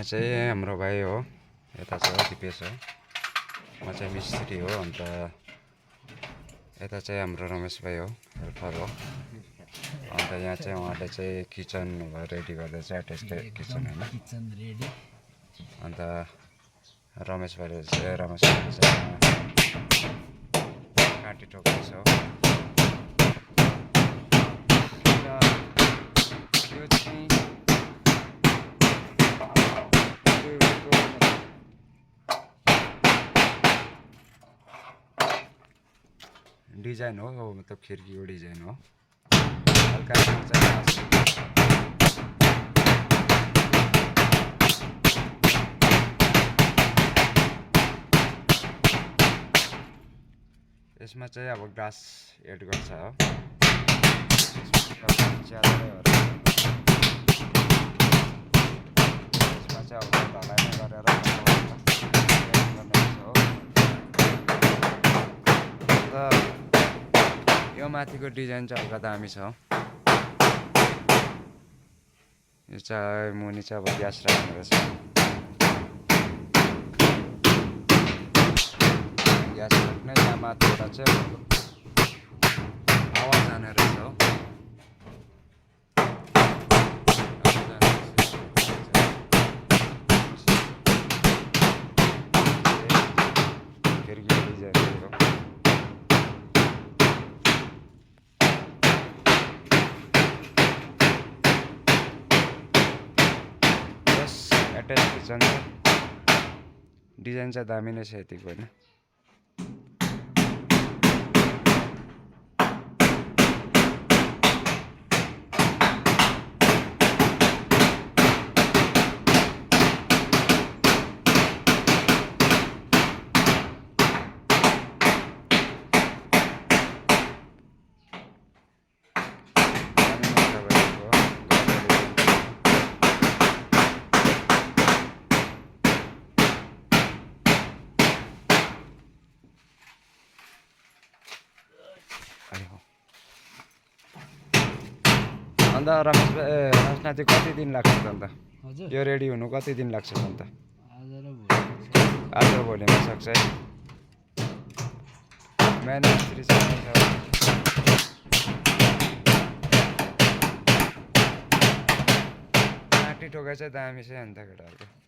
यहाँ चाहिँ हाम्रो भाइ हो, यता छ दिपेश हो, म चाहिँ मिस्त्री हो। अन्त यता चाहिँ हाम्रो रमेश भाइ हो, हेल्पर हो। अन्त यहाँ चाहिँ उहाँले चाहिँ किचन रेडी गर्दैछ, एट्याच किचन होइन। Kitchen ready. अन्त रमेश भाइले चाहिँ काटी ठोक्दैछ हो। यो चाहिँ डिजाइन हो, मतलब खिड्कीको डिजाइन हो। हल्का यसमा चाहिँ अब ग्लास एड गर्छ हो। यसमा चाहिँ अब ढलाइ गरेर यो माथिको डिजाइन चाहिँ हल्का दामी छ। यो चाहिँ मुनि चाहिँ अब ग्यास राख्ने रहेछ। ग्यास राख्ने यहाँ माथिबाट चाहिँ हावा जाने रहेछ हो। खिड्कीको डिजाइन हो। एट्याच किचन डिजाइन चाहिँ दामी नै छ, यतिको होइन। अन्त रमेश नाति कति दिन लाग्छ त अन्त? यो रेडी हुनु कति दिन लाग्छ अन्त? आज र भोलिमा सक्छ है। मेन मिस्त्री चाहिँ माटी ठोका चाहिँ दामी छ अन्त केटाहरूको।